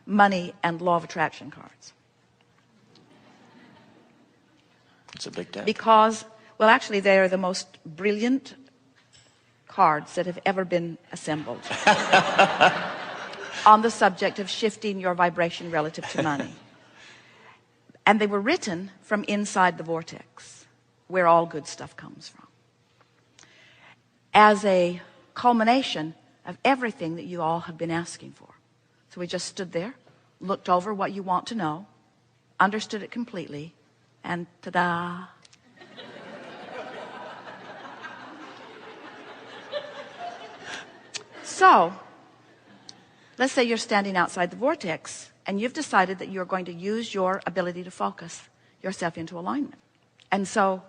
money and law of attraction cards. It's a big deck. Because, well, actually, they are the most brilliant cards that have ever been assembled on the subject of shifting your vibration relative to money. And they were written from inside the vortex, where all good stuff comes from, as a culmination of everything that you all have been asking for. So we just stood there, looked over what you want to know, understood it completely, and ta-da. So, let's say you're standing outside the vortex and you've decided that you're going to use your ability to focus yourself into alignment. And so,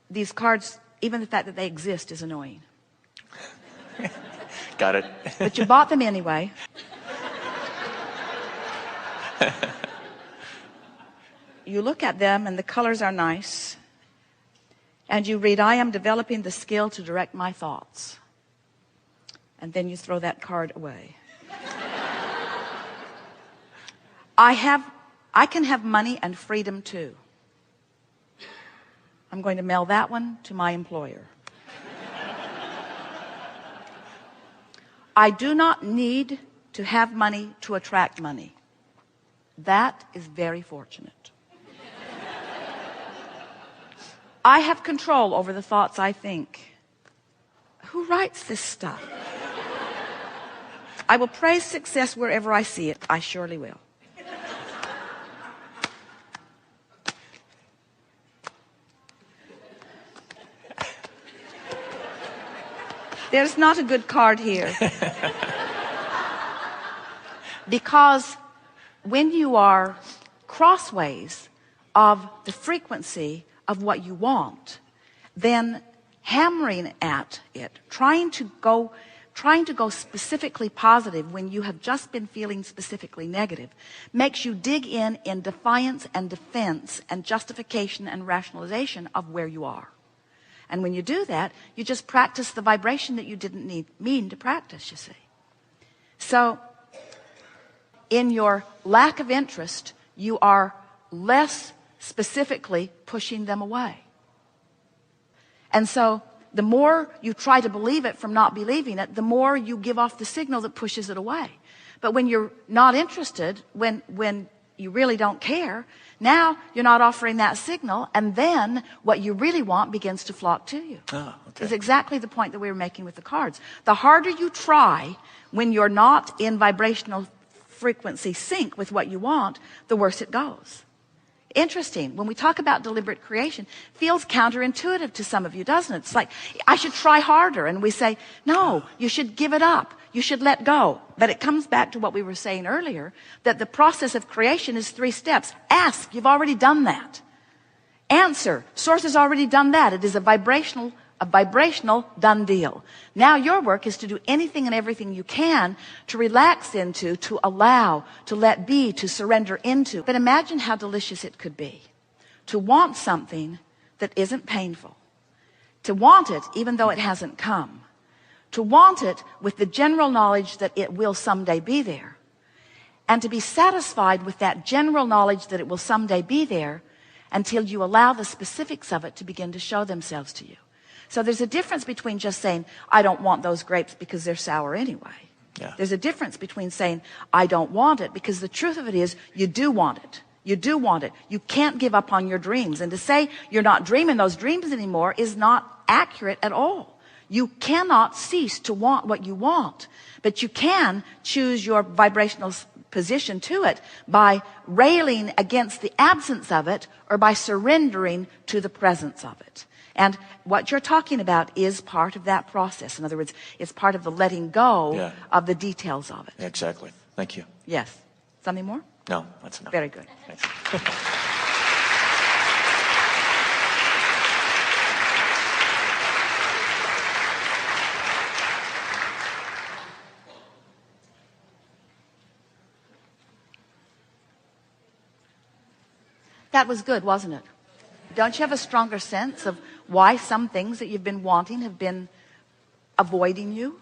these cards, even the fact that they exist is annoying. Got it. But you bought them anyway. You look at them and the colors are nice. And you read, I am developing the skill to direct my thoughts. And then you throw that card away. I can have money and freedom too. I'm going to mail that one to my employer. I do not need to have money to attract money. That is very fortunate. I have control over the thoughts I think. Who writes this stuff? I will praise success wherever I see it. I surely will. There's not a good card here. Because when you are crossways of the frequency of what you want, then hammering at it, trying to go specifically positive when you have just been feeling specifically negative, makes you dig in defiance and defense and justification and rationalization of where you are. And when you do that, you just practice the vibration that you didn't mean to practice, you see. So, in your lack of interest, you are less specifically pushing them away. And so, the more you try to believe it from not believing it, the more you give off the signal that pushes it away. But when you're not interested, when you really don't care, now you're not offering that signal, and then what you really want begins to flock to you. Oh, okay. It's exactly the point that we were making with the cards. The harder you try when you're not in vibrational frequency sync with what you want, the worse it goes. Interesting. When we talk about deliberate creation, feels counterintuitive to some of you, doesn't it? It's like, I should try harder. And we say, no, you should give it up. You should let go. But it comes back to what we were saying earlier, that the process of creation is 3 steps. Ask, you've already done that. Answer, source has already done that. It is a vibrational done deal. Now your work is to do anything and everything you can to relax into, to allow, to let be, to surrender into. But imagine how delicious it could be to want something that isn't painful, to want it even though it hasn't come, to want it with the general knowledge that it will someday be there, and to be satisfied with that general knowledge that it will someday be there until you allow the specifics of it to begin to show themselves to you. So there's a difference between just saying, I don't want those grapes because they're sour anyway. Yeah. There's a difference between saying, I don't want it, because the truth of it is, you do want it. You do want it. You can't give up on your dreams. And to say you're not dreaming those dreams anymore is not accurate at all. You cannot cease to want what you want, but you can choose your vibrational position to it by railing against the absence of it or by surrendering to the presence of it. And what you're talking about is part of that process. In other words, it's part of the letting go of the details of it. Exactly. Thank you. Yes. Something more? No, that's enough. Very good. Thanks. That was good, wasn't it? Don't you have a stronger sense of why some things that you've been wanting have been avoiding you?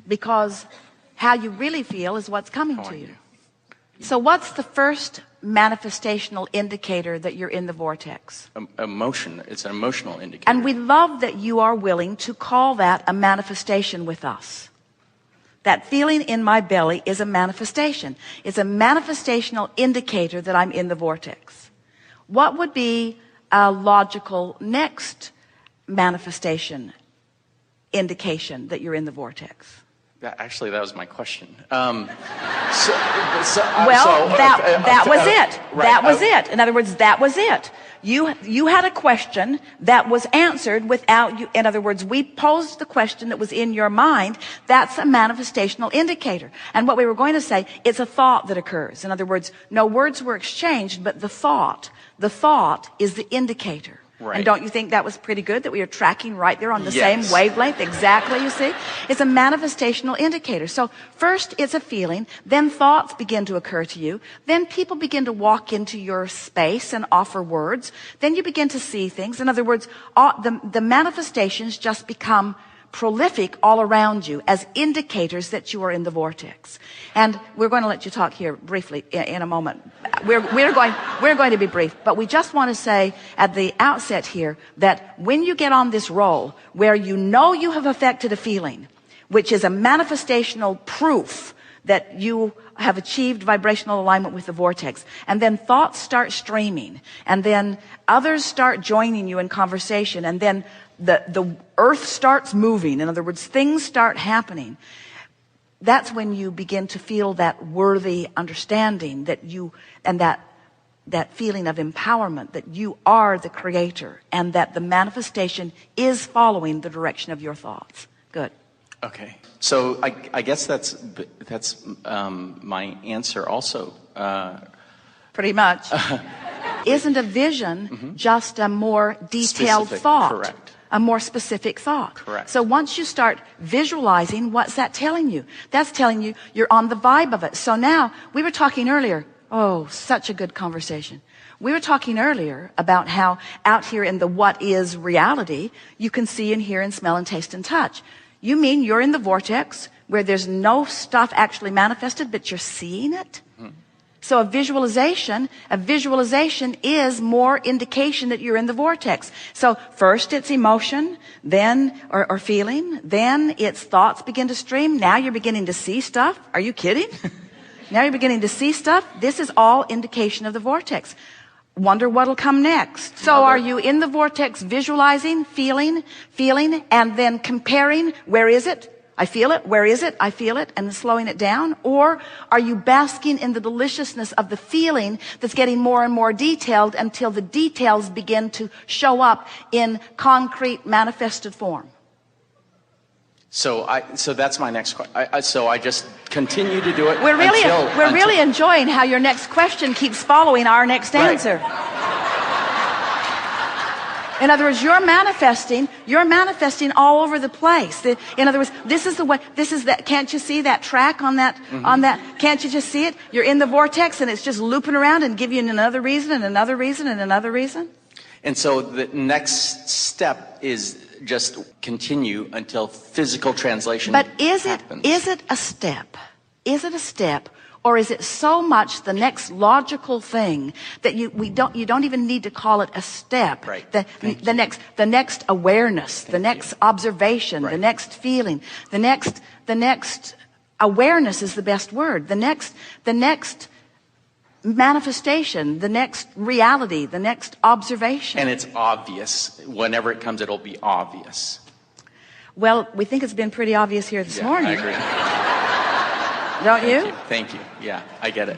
Because how you really feel is what's coming to you. So what's the first manifestational indicator that you're in the vortex? Emotion. It's an emotional indicator. And we love that you are willing to call that a manifestation with us. That feeling in my belly is a manifestation. It's a manifestational indicator that I'm in the vortex. What would be a logical next manifestation indication that you're in the vortex? Actually, that was my question. That was it. Right. That was it. In other words, that was it. You had a question that was answered without you. In other words, we posed the question that was in your mind. That's a manifestational indicator. And what we were going to say, it's a thought that occurs. In other words, no words were exchanged, but the thought is the indicator. Right. And don't you think that was pretty good, that we are tracking right there on the Yes. same wavelength? Exactly, you see? It's a manifestational indicator. So first it's a feeling, then thoughts begin to occur to you, then people begin to walk into your space and offer words, then you begin to see things. In other words, the manifestations just become prolific all around you as indicators that you are in the vortex. And we're going to let you talk here briefly in a moment. We're going to be brief, but we just want to say at the outset here that when you get on this roll where you know you have affected a feeling, which is a manifestational proof that you have achieved vibrational alignment with the vortex, and then thoughts start streaming, and then others start joining you in conversation, and then the earth starts moving. In other words, things start happening. That's when you begin to feel that worthy understanding that you, and that feeling of empowerment, that you are the creator and that the manifestation is following the direction of your thoughts. Good. Okay. So I guess that's my answer also. Pretty much. Isn't a vision just a more detailed Specific, thought? correct. A more specific thought. Correct. So once you start visualizing, what's that telling you? That's telling you you're on the vibe of it. So now, we were talking earlier. Oh, such a good conversation. We were talking earlier about how out here in the what is reality, you can see and hear and smell and taste and touch. You mean you're in the vortex where there's no stuff actually manifested, but you're seeing it? So a visualization is more indication that you're in the vortex. So first it's emotion, then, or feeling, then it's thoughts begin to stream. Now you're beginning to see stuff. Are you kidding? Now you're beginning to see stuff. This is all indication of the vortex. Wonder what'll come next. So are you in the vortex visualizing, feeling, and then comparing? Where is it? I feel it. Where is it? I feel it, and slowing it down. Or are you basking in the deliciousness of the feeling that's getting more and more detailed until the details begin to show up in concrete manifested form? So that's my next question. So I just continue to do it. We're really enjoying how your next question keeps following our next answer. In other words, you're manifesting all over the place. In other words, this is that, can't you see that track on that, can't you just see it? You're in the vortex and it's just looping around and giving you another reason and another reason and another reason. And so the next step is just continue until physical translation happens. But is it a step? Is it a step? Or is it so much the next logical thing that you don't even need to call it a step? Right. The next awareness, the next observation, the next feeling, the next awareness is the best word. The next manifestation, the next reality, the next observation. And it's obvious. Whenever it comes, it'll be obvious. Well, we think it's been pretty obvious here this morning. I agree. Don't you? Thank you. Yeah, I get it.